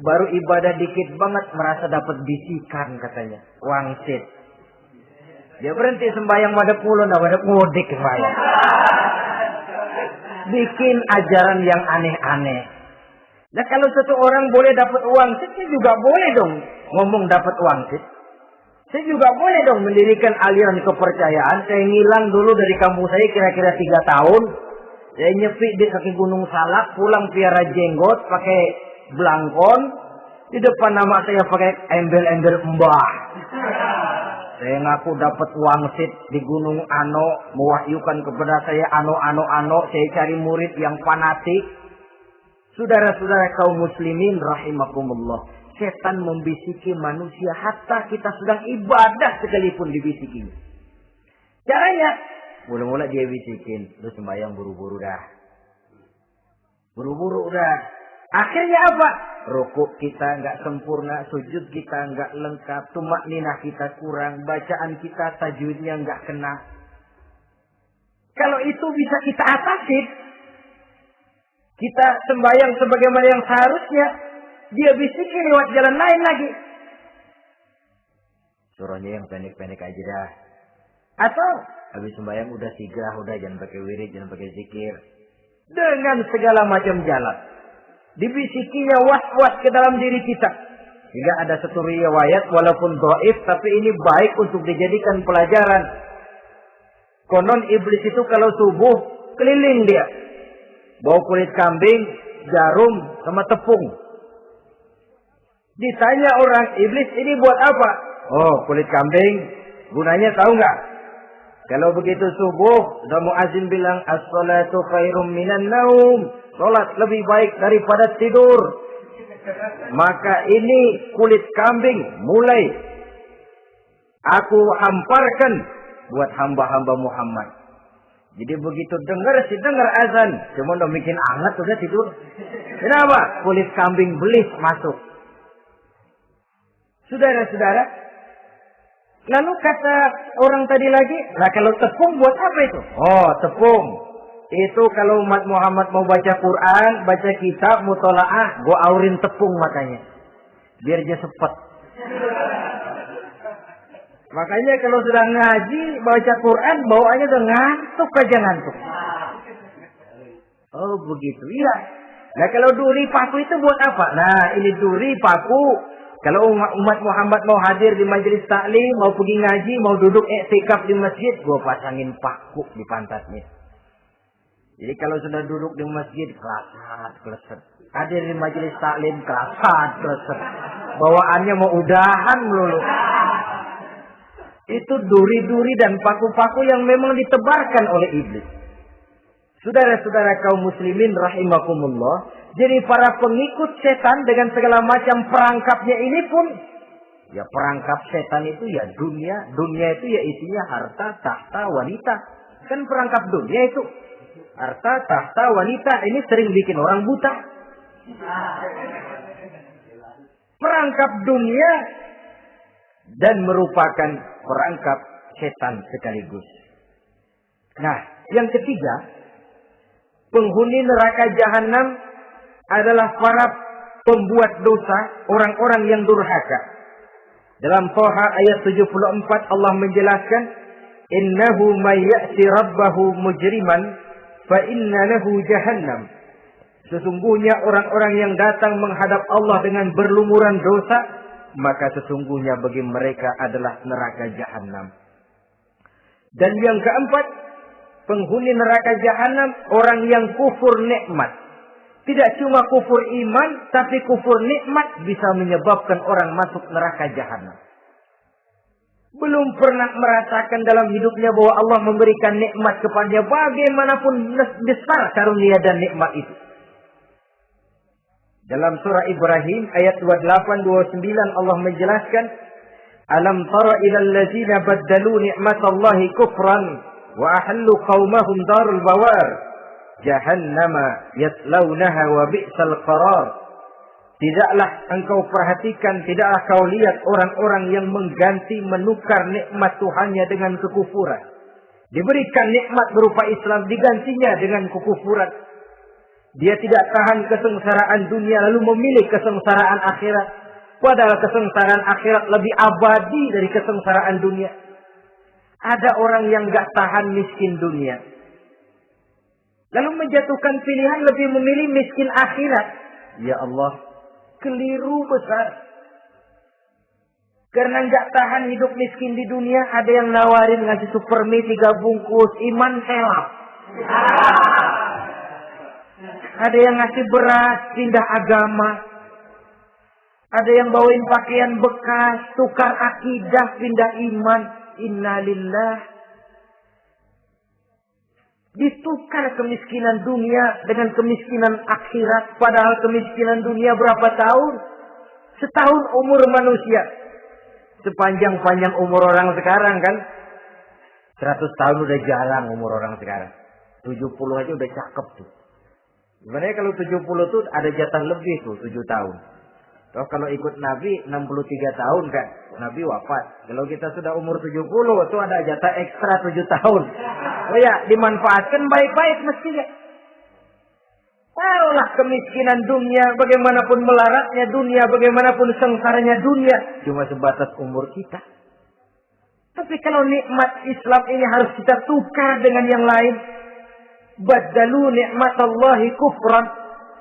baru ibadah dikit banget merasa dapat bisikan katanya, wangsit. Dia berhenti sembahyang madhab mulu, madhab mudik sembahyang. Bikin ajaran yang aneh-aneh. Nah kalau satu orang boleh dapat wangsit, saya juga boleh dong ngomong dapat wangsit. Saya juga boleh dong mendirikan aliran kepercayaan. Saya ngilang dulu dari kampung saya kira-kira 3 tahun. Saya nyepi di kaki Gunung Salak, pulang piara jenggot, pakai belangkon. Di depan nama saya pakai embel-embel mbah. Saya ngaku dapat wangsit di Gunung Ano, mewahyukan kepada saya ano. Saya cari murid yang fanatik. Saudara-saudara kaum muslimin rahimakumullah. Setan membisiki manusia hatta kita sedang ibadah sekalipun dibisikin. Caranya, mula-mula dia bisikin, lu sembahyang buru-buru dah. Buru-buru udah. Akhirnya apa? Rukuk kita nggak sempurna, sujud kita nggak lengkap, tumakninah kita kurang, bacaan kita tajwidnya nggak kena. Kalau itu bisa kita atasi, kita sembahyang sebagaimana yang seharusnya, dia bisikin lewat jalan lain lagi. Surahnya yang pendek-pendek aja dah. Atau habis sembahyang udah sigrah, udah jangan pakai wirid, jangan pakai zikir. Dengan segala macam jalan. Dibisikinya was-was ke dalam diri kita. Hingga ada satu riwayat walaupun dhaif, tapi ini baik untuk dijadikan pelajaran. Konon iblis itu kalau subuh keliling dia. Bawa kulit kambing, jarum, sama tepung. Ditanya orang, iblis ini buat apa? Oh, kulit kambing. Gunanya tahu nggak? Kalau begitu subuh, udah muazin bilang, as-salatu khairum minan naum. Salat lebih baik daripada tidur. Maka ini kulit kambing mulai aku hamparkan buat hamba-hamba Muhammad. Jadi begitu dengar azan, cuma udah bikin anget udah tidur. Kenapa? Kulit kambing belis masuk. Saudara-saudara, lalu kata orang tadi lagi, nah kalau tepung buat apa itu? Oh, tepung. Itu kalau umat Muhammad mau baca Quran, baca kitab, mutolaah, gua aurin tepung matanya. Biar dia sepet. Makanya kalau sudah ngaji, baca Quran, bawaannya udah ngantuk aja ngantuk. Oh begitu, iya. Nah kalau duri paku itu buat apa? Nah ini duri paku. Kalau umat Muhammad mau hadir di majelis taklim, mau pergi ngaji, mau duduk i'tikaf di masjid, gua pasangin paku di pantatnya. Jadi kalau sudah duduk di masjid, keleset. Hadir di majelis taklim, keleset. Bawaannya mau udahan melulu. Itu duri-duri dan paku-paku yang memang ditebarkan oleh iblis. Saudara-saudara kaum muslimin rahimakumullah. Jadi para pengikut setan dengan segala macam perangkapnya ini pun. Ya perangkap setan itu ya dunia. Dunia itu ya isinya harta, tahta, wanita. Kan perangkap dunia itu. Harta, tahta, wanita. Ini sering bikin orang buta. Perangkap dunia. Dan merupakan perangkap setan sekaligus. Nah, yang ketiga, penghuni neraka jahanam adalah para pembuat dosa, orang-orang yang durhaka. Dalam Thaha ayat 74 Allah menjelaskan, innahu may ya'ti rabbahu mujriman fa inna lahu jahannam. Sesungguhnya orang-orang yang datang menghadap Allah dengan berlumuran dosa, maka sesungguhnya bagi mereka adalah neraka jahanam. Dan yang keempat, penghuni neraka jahanam orang yang kufur nikmat. Tidak cuma kufur iman, tapi kufur nikmat bisa menyebabkan orang masuk neraka jahanam. belum pernah merasakan dalam hidupnya bahwa Allah memberikan nikmat kepadanya, bagaimanapun besar karunia dan nikmat itu. Dalam surah Ibrahim ayat 28-29 Allah menjelaskan, alam tara ilal ladzina baddalu ni'matallahi kufran wa ahallu qaumahum darul bawar jahannama yaslaunaha wa bi'sal qarar. Tidaklah engkau perhatikan, tidaklah kau lihat orang-orang yang mengganti, menukar nikmat Tuhannya dengan kekufuran. Diberikan nikmat berupa Islam, digantinya dengan kekufuran. Dia tidak tahan kesengsaraan dunia lalu memilih kesengsaraan akhirat. Padahal kesengsaraan akhirat lebih abadi dari kesengsaraan dunia. Ada orang yang gak tahan miskin dunia, lalu menjatuhkan pilihan lebih memilih miskin akhirat. Ya Allah, keliru besar. Karena nggak tahan hidup miskin di dunia, ada yang nawarin ngasih supermi 3 bungkus, iman helap. Ada yang ngasih beras, pindah agama. Ada yang bawain pakaian bekas, tukar akidah, pindah iman. Innalillah. Ditukar kemiskinan dunia dengan kemiskinan akhirat. Padahal kemiskinan dunia berapa tahun? Setahun umur manusia. Sepanjang-panjang umur orang sekarang kan. 100 tahun udah jarang umur orang sekarang. 70 aja udah cakep tuh. Sebenarnya kalau 70 tuh ada jatah lebih tuh, 7 tahun. Toh kalau ikut Nabi 63 tahun kan, Nabi wafat. Kalau kita sudah umur 70 tuh ada jatah ekstra 7 tahun. Oh ya, dimanfaatkan baik-baik mestinya. Taruhlah kemiskinan dunia, bagaimanapun melaratnya dunia, bagaimanapun sengsaranya dunia, cuma sebatas umur kita. Tapi kalau nikmat Islam ini harus kita tukar dengan yang lain. Baddalu ni'matallahi kufran.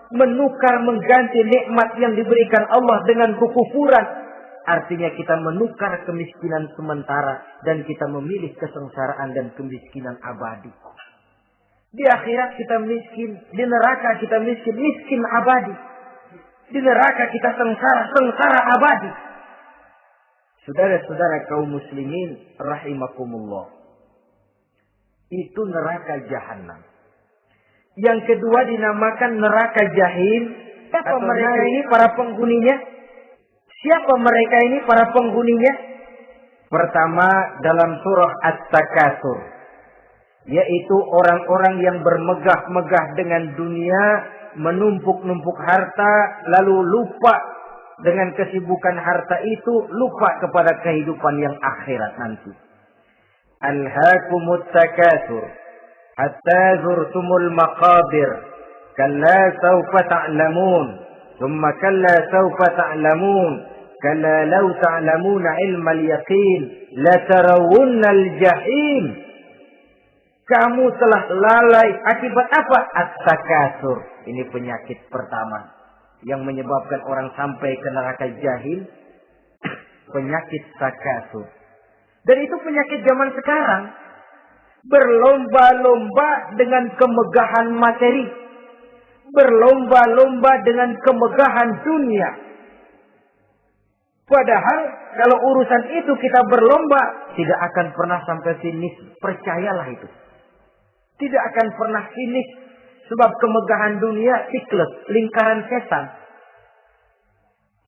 Menukar, mengganti nikmat yang diberikan Allah dengan kekufuran. Artinya kita menukar kemiskinan sementara dan kita memilih kesengsaraan dan kemiskinan abadi. Di akhirat kita miskin, di neraka kita miskin, miskin abadi. Di neraka kita sengsara, sengsara abadi. Saudara-saudara kaum muslimin rahimakumullah. Itu neraka jahanam. Yang kedua dinamakan neraka jahim. Siapa mereka ini para penghuninya? Siapa mereka ini para penghuninya? Pertama dalam surah At-Takatsur, yaitu orang-orang yang bermegah-megah dengan dunia, menumpuk-numpuk harta, lalu lupa dengan kesibukan harta itu, lupa kepada kehidupan yang akhirat nanti. Alhaakumut takatsur hatta zurtumul maqabir kalla sawfa ta'lamun thumma kalla sawfa ta'lamun kalla law ta'lamuna ilmal yaqin la tarawunnal jahim. Kamu telah lalai akibat apa? At-takatsur. Ini penyakit pertama yang menyebabkan orang sampai ke neraka jahil. Penyakit takatsur. Dan itu penyakit zaman sekarang. Berlomba-lomba dengan kemegahan materi. Berlomba-lomba dengan kemegahan dunia. Padahal kalau urusan itu kita berlomba, tidak akan pernah sampai finish. Percayalah itu. Tidak akan pernah finish. Sebab kemegahan dunia siklus, lingkaran setan.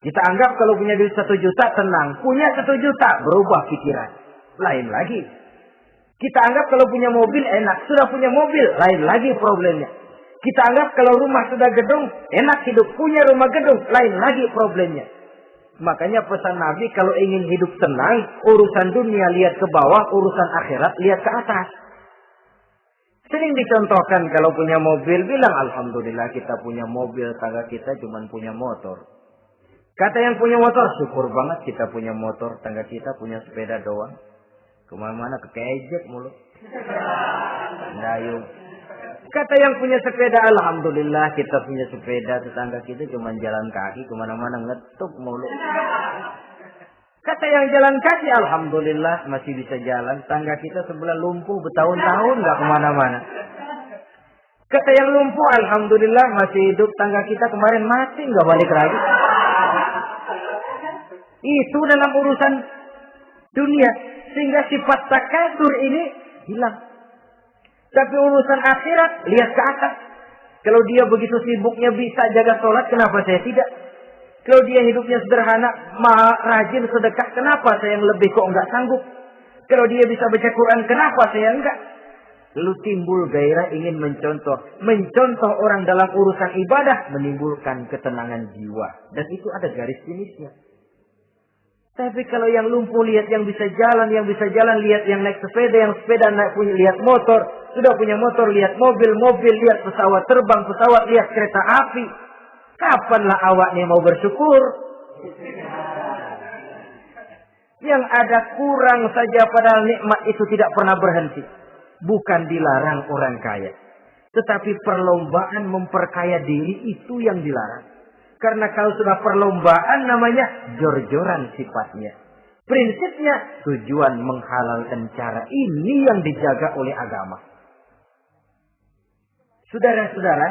Kita anggap kalau punya duit 1 juta tenang. Punya 1 juta berubah pikiran. Lain lagi. Kita anggap kalau punya mobil enak. Sudah punya mobil, lain lagi problemnya. Kita anggap kalau rumah sudah gedung, enak hidup. Punya rumah gedung, lain lagi problemnya. Makanya pesan Nabi kalau ingin hidup tenang, urusan dunia lihat ke bawah, urusan akhirat lihat ke atas. Sering dicontohkan kalau punya mobil, bilang alhamdulillah kita punya mobil, tangga kita cuma punya motor. Kata yang punya motor, syukur banget kita punya motor, tangga kita punya sepeda doang. Kemana-mana kekejek mulu. Dayung. Kata yang punya sepeda, alhamdulillah kita punya sepeda, tetangga kita cuma jalan kaki, kemana-mana ngetuk mulu. Kata yang jalan kaki, alhamdulillah masih bisa jalan. Tangga kita sebelah lumpuh bertahun-tahun gak kemana-mana. Kata yang lumpuh, alhamdulillah masih hidup. Tangga kita kemarin mati gak balik lagi. Itu dalam urusan dunia. Sehingga sifat takasur ini hilang. Tapi urusan akhirat, lihat ke atas. Kalau dia begitu sibuknya bisa jaga sholat, kenapa saya tidak? Kalau dia hidupnya sederhana, rajin sedekah, kenapa saya yang lebih kok enggak sanggup? Kalau dia bisa baca Quran, kenapa saya enggak? Lalu timbul gairah ingin mencontoh. Mencontoh orang dalam urusan ibadah menimbulkan ketenangan jiwa. Dan itu ada garis finisnya. Tapi kalau yang lumpuh lihat yang bisa jalan lihat yang naik sepeda, yang sepeda naik punya lihat motor, sudah punya motor lihat mobil, lihat pesawat terbang, lihat kereta api. Kapanlah awaknya mau bersyukur? Yang ada kurang saja padahal nikmat itu tidak pernah berhenti. Bukan dilarang orang kaya. Tetapi perlombaan memperkaya diri itu yang dilarang. Karena kalau sudah perlombaan namanya jor-joran sifatnya. Prinsipnya tujuan menghalalkan cara ini yang dijaga oleh agama. Saudara-saudara,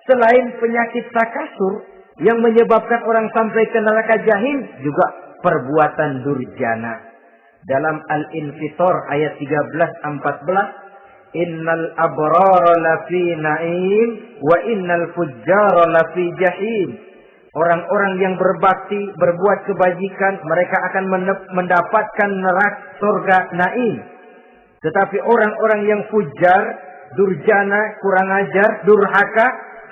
selain penyakit takasur yang menyebabkan orang sampai ke neraka jahim, juga perbuatan durjana. Dalam Al-Infitor ayat 13-14, Innal abrara lafi na'im wa innal fujjara lafi jahim. Orang-orang yang berbakti, berbuat kebajikan, mereka akan mendapatkan neraka surga naim. Tetapi orang-orang yang fujar, durjana, kurang ajar, durhaka,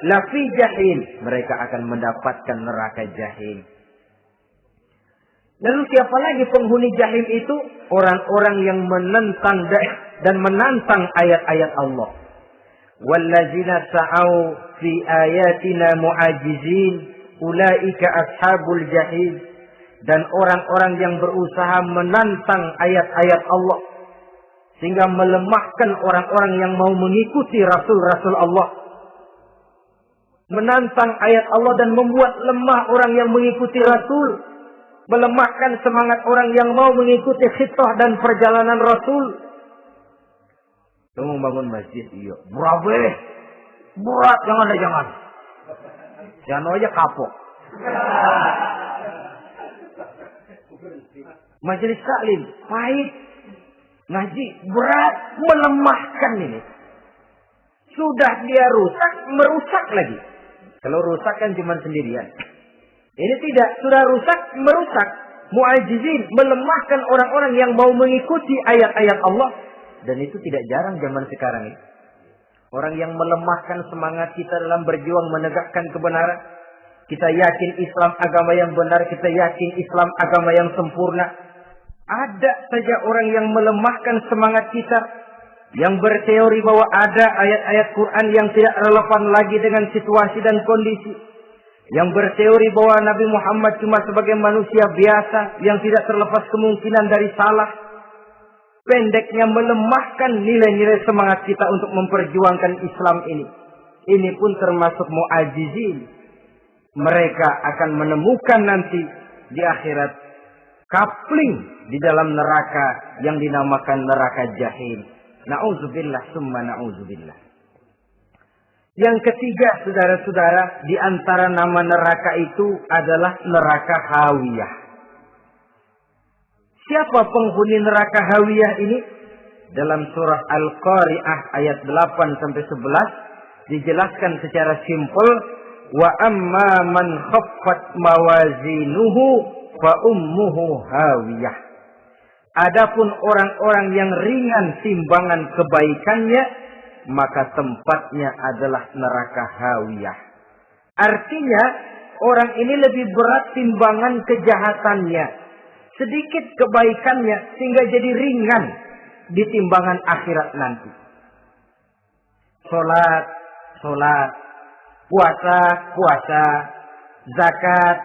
lafi jahim, mereka akan mendapatkan neraka jahim. Lalu siapa lagi penghuni jahim itu? Orang-orang yang menentang dan menantang ayat-ayat Allah. Wallazina sa'au fi ayatina mu'ajizin ulaika ashabul jahim. Dan orang-orang yang berusaha menantang ayat-ayat Allah sehingga melemahkan orang-orang yang mau mengikuti rasul-rasul Allah. Menantang ayat Allah dan membuat lemah orang yang mengikuti rasul. Melemahkan semangat orang yang mau mengikuti khitah dan perjalanan Rasul. Kamu bangun masjid, iya. Berat, jangan. Jangan aja kapok. Majelis taklim, pahit. Ngaji, berat, melemahkan ini. Sudah dia rusak, merusak lagi. Kalau rusak kan cuma sendirian. Ini tidak, sudah rusak, merusak. Mu'ajizin, melemahkan orang-orang yang mau mengikuti ayat-ayat Allah. Dan itu tidak jarang zaman sekarang ini. Orang yang melemahkan semangat kita dalam berjuang menegakkan kebenaran. Kita yakin Islam agama yang benar, kita yakin Islam agama yang sempurna. Ada saja orang yang melemahkan semangat kita. Yang berteori bahwa ada ayat-ayat Quran yang tidak relevan lagi dengan situasi dan kondisi. Yang berteori bahwa Nabi Muhammad cuma sebagai manusia biasa yang tidak terlepas kemungkinan dari salah. Pendeknya melemahkan nilai-nilai semangat kita untuk memperjuangkan Islam ini. Ini pun termasuk mu'ajizin. Mereka akan menemukan nanti di akhirat kapling di dalam neraka yang dinamakan neraka jahim. Na'udzubillah summa na'udzubillah. Yang ketiga, saudara-saudara, di antara nama neraka itu adalah neraka hawiyah. Siapa penghuni neraka hawiyah ini? Dalam surah Al-Qari'ah ayat 8-11 dijelaskan secara simpel, wa amma man khaffat mawazinuhu fa ummuhu hawiyah. Adapun orang-orang yang ringan timbangan kebaikannya, maka tempatnya adalah neraka hawiyah. Artinya, orang ini lebih berat timbangan kejahatannya. Sedikit kebaikannya, sehingga jadi ringan di timbangan akhirat nanti. Sholat. Puasa. Zakat.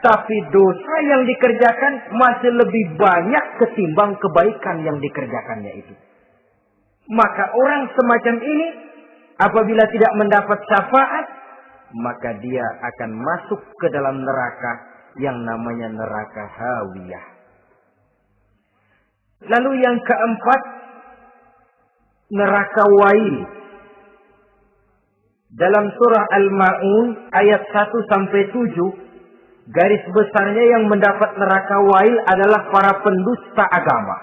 Tapi dosa yang dikerjakan masih lebih banyak ketimbang kebaikan yang dikerjakannya itu. Maka orang semacam ini apabila tidak mendapat syafaat, maka dia akan masuk ke dalam neraka yang namanya neraka hawiyah. Lalu yang keempat, neraka wail. Dalam surah Al-Ma'un ayat 1-7 garis besarnya yang mendapat neraka wail adalah para pendusta agama.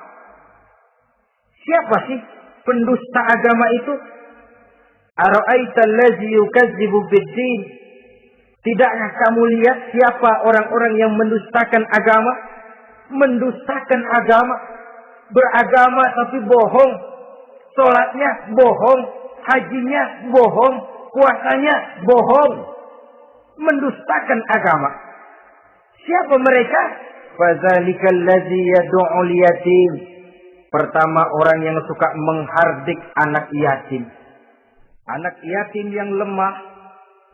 Siapa sih pendusta agama itu? Ara'aita allazi yukadzibu bid-din? Tidakkah kamu lihat siapa orang-orang yang mendustakan agama? Mendustakan agama, beragama tapi bohong, sholatnya bohong, hajinya bohong, puasanya bohong, mendustakan agama. Siapa mereka? Fadzalikal ladzi yad'ul yatim. Pertama, orang yang suka menghardik anak yatim. Anak yatim yang lemah,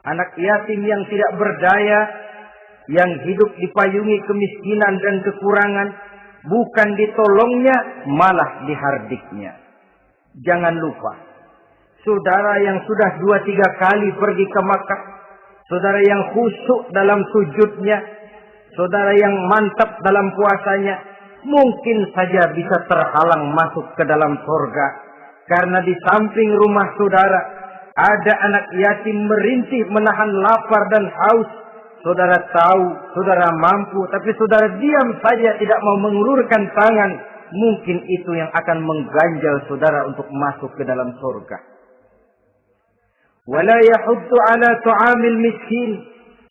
anak yatim yang tidak berdaya, yang hidup dipayungi kemiskinan dan kekurangan, bukan ditolongnya, malah dihardiknya. Jangan lupa, saudara yang sudah 2-3 kali pergi ke Makkah, saudara yang khusyuk dalam sujudnya, saudara yang mantap dalam puasanya, mungkin saja bisa terhalang masuk ke dalam surga. Karena di samping rumah saudara ada anak yatim merintih menahan lapar dan haus. Saudara tahu, saudara mampu, tapi saudara diam saja, tidak mau mengulurkan tangan. Mungkin itu yang akan mengganjal saudara untuk masuk ke dalam surga. Wala yahuddu ala tu'amil miskin.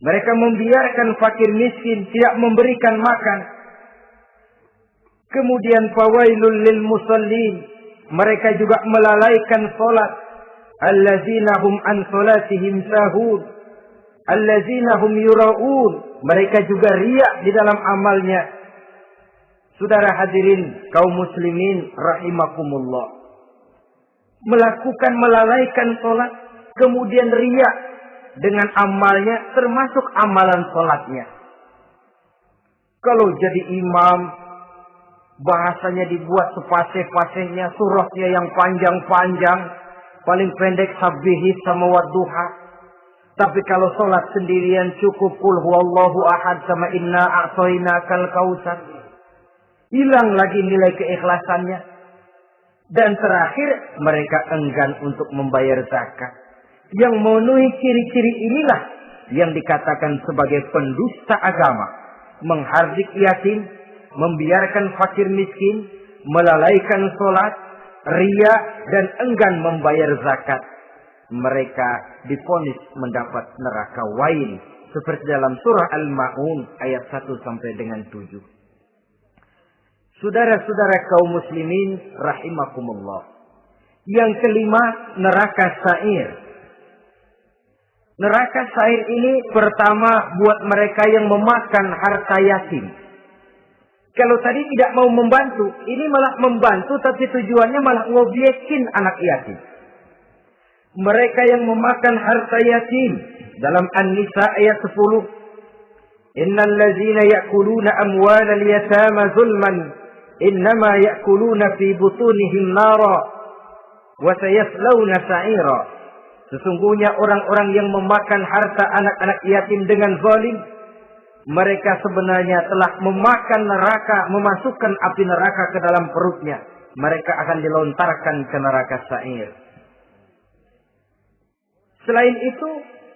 Mereka membiarkan fakir miskin, tidak memberikan makan. Kemudian fawailul lil musallin. Mereka juga melalaikan salat. Allazina hum an salatihim sahun. Allazina hum yura'un. Mereka juga riak di dalam amalnya. Saudara hadirin kaum muslimin rahimakumullah. Melalaikan salat, kemudian riak dengan amalnya, termasuk amalan salatnya. Kalau jadi imam, bahasanya dibuat sepasih-pasihnya, surahnya yang panjang-panjang, paling pendek sabbihis sama wadduha. Tapi kalau sholat sendirian cukup qul huwallahu ahad sama inna a'tainakal kautsar. Hilang lagi nilai keikhlasannya. Dan terakhir, mereka enggan untuk membayar zakat. Yang memenuhi ciri-ciri inilah yang dikatakan sebagai pendusta agama. Menghardik yatim, membiarkan fakir miskin, melalaikan sholat, riya, dan enggan membayar zakat. Mereka divonis mendapat neraka wail seperti dalam surah Al-Ma'un ayat 1 sampai dengan 7. Saudara-saudara kaum muslimin rahimakumullah. Yang kelima, neraka sa'ir. Neraka sa'ir ini pertama buat mereka yang memakan harta yatim. Kalau tadi tidak mau membantu, ini malah membantu tapi tujuannya malah ngobyekin anak yatim. Mereka yang memakan harta yatim dalam An-Nisa ayat 10. Innal ladzina ya'kuluna amwalal yatama zulman innama ya'kuluna fi butunihim nara wa sayaslawna sa'ira. Sesungguhnya orang-orang yang memakan harta anak-anak yatim dengan zalim, mereka sebenarnya telah memakan neraka, memasukkan api neraka ke dalam perutnya. Mereka akan dilontarkan ke neraka sa'ir. Selain itu,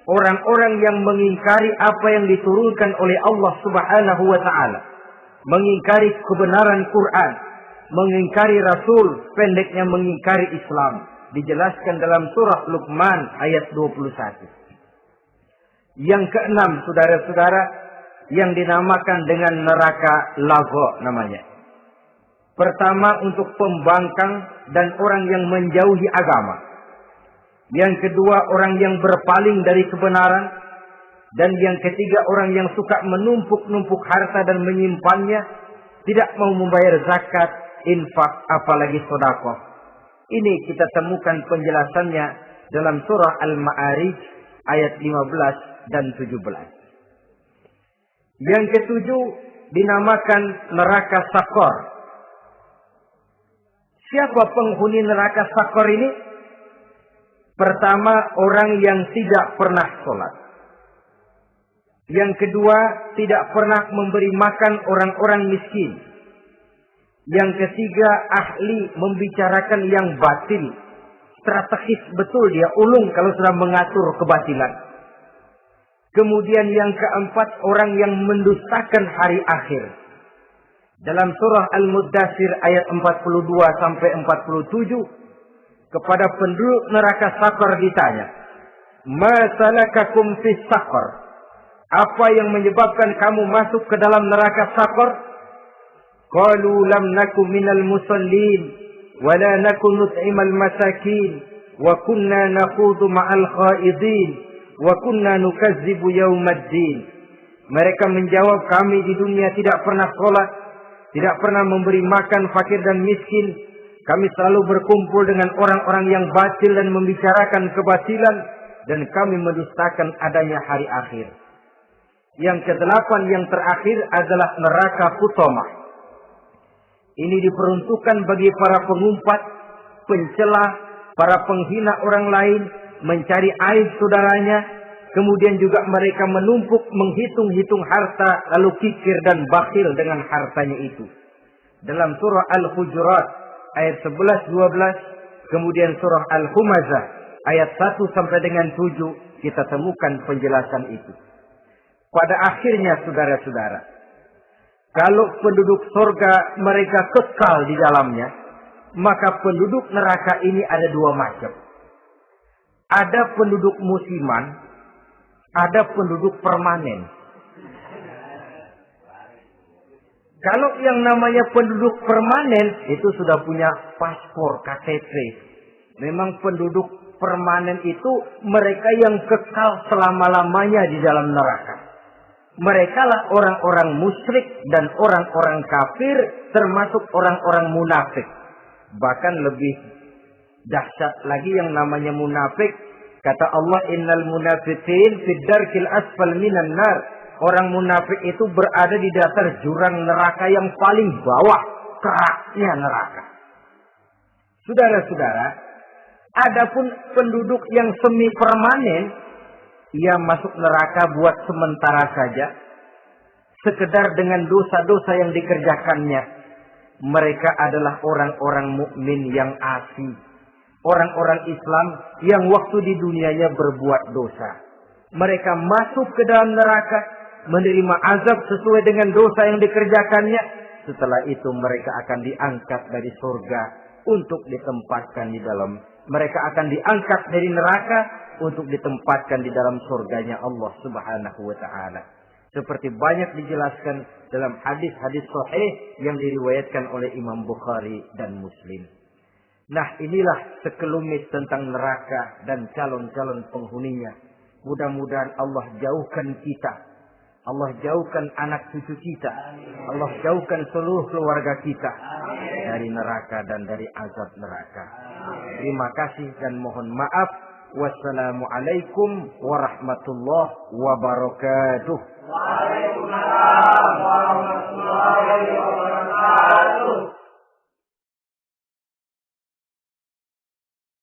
orang-orang yang mengingkari apa yang diturunkan oleh Allah Subhanahu wa Ta'ala, mengingkari kebenaran Quran, mengingkari Rasul, pendeknya mengingkari Islam, dijelaskan dalam surah Luqman ayat 21. Yang keenam, saudara-saudara, yang dinamakan dengan neraka lago namanya. Pertama, untuk pembangkang dan orang yang menjauhi agama. Yang kedua, orang yang berpaling dari kebenaran. Dan yang ketiga, orang yang suka menumpuk-numpuk harta dan menyimpannya. Tidak mau membayar zakat, infak, apalagi sedekah. Ini kita temukan penjelasannya dalam surah Al-Ma'arij ayat 15 dan 17. Yang ketujuh, dinamakan neraka Sakor. Siapa penghuni neraka Sakor ini? Pertama, orang yang tidak pernah sholat. Yang kedua, tidak pernah memberi makan orang-orang miskin. Yang ketiga, ahli membicarakan yang batil. Strategis betul dia, ulung kalau sudah mengatur kebatilan. Kemudian yang keempat, orang yang mendustakan hari akhir. Dalam surah Al-Muddatsir ayat 42 sampai 47, kepada penduduk neraka Saqar ditanya, "Ma salakakum fis Saqar?" Apa yang menyebabkan kamu masuk ke dalam neraka Saqar? Qalu lam nakum minal musallin wa la nakun nut'imal masakin wa kunna naqudu ma'al khaidin wa kunna nukazzibu yaumaddin. Mereka menjawab, kami di dunia tidak pernah sholat, tidak pernah memberi makan fakir dan miskin. Kami selalu berkumpul dengan orang-orang yang batil dan membicarakan kebatilan, dan kami mendustakan adanya hari akhir. Yang kedelapan, yang terakhir adalah neraka Hutamah. Ini diperuntukkan bagi para pengumpat, pencela, para penghina orang lain, mencari aib saudaranya, kemudian juga mereka menumpuk, menghitung-hitung harta, lalu kikir dan bakhil dengan hartanya itu. Dalam surah Al-Hujurat ayat 11-12, kemudian surah Al-Humazah ayat 1 sampai dengan 7, kita temukan penjelasan itu. Pada akhirnya, saudara-saudara, kalau penduduk surga mereka kekal di dalamnya, maka penduduk neraka ini ada dua macam. Ada penduduk musiman, ada penduduk permanen. Kalau yang namanya penduduk permanen itu sudah punya paspor KTP. Memang penduduk permanen itu mereka yang kekal selama-lamanya di dalam neraka. Mereka lah orang-orang musyrik dan orang-orang kafir, termasuk orang-orang munafik. Bahkan lebih dahsyat lagi yang namanya munafik. Kata Allah, innal munafiqin fid darkil asfal minan nar. Orang munafik itu berada di dasar jurang neraka yang paling bawah, keraknya neraka. Saudara-saudara, adapun penduduk yang semi permanen, ia masuk neraka buat sementara saja, sekedar dengan dosa-dosa yang dikerjakannya. Mereka adalah orang-orang mukmin yang asli, orang-orang Islam yang waktu di dunianya berbuat dosa. Mereka masuk ke dalam neraka, menerima azab sesuai dengan dosa yang dikerjakannya. Setelah itu mereka akan diangkat dari surga untuk ditempatkan di dalam. Mereka akan diangkat dari neraka untuk ditempatkan di dalam surganya Allah Subhanahu wa ta'ala. Seperti banyak dijelaskan dalam hadis-hadis sahih yang diriwayatkan oleh Imam Bukhari dan Muslim. Nah, inilah sekelumit tentang neraka dan calon-calon penghuninya. Mudah-mudahan Allah jauhkan kita. Allah jauhkan anak cucu kita. Allah jauhkan seluruh keluarga kita dari neraka dan dari azab neraka. Terima kasih dan mohon maaf. Wassalamualaikum warahmatullahi wabarakatuh. Waalaikumsalam warahmatullahi wabarakatuh.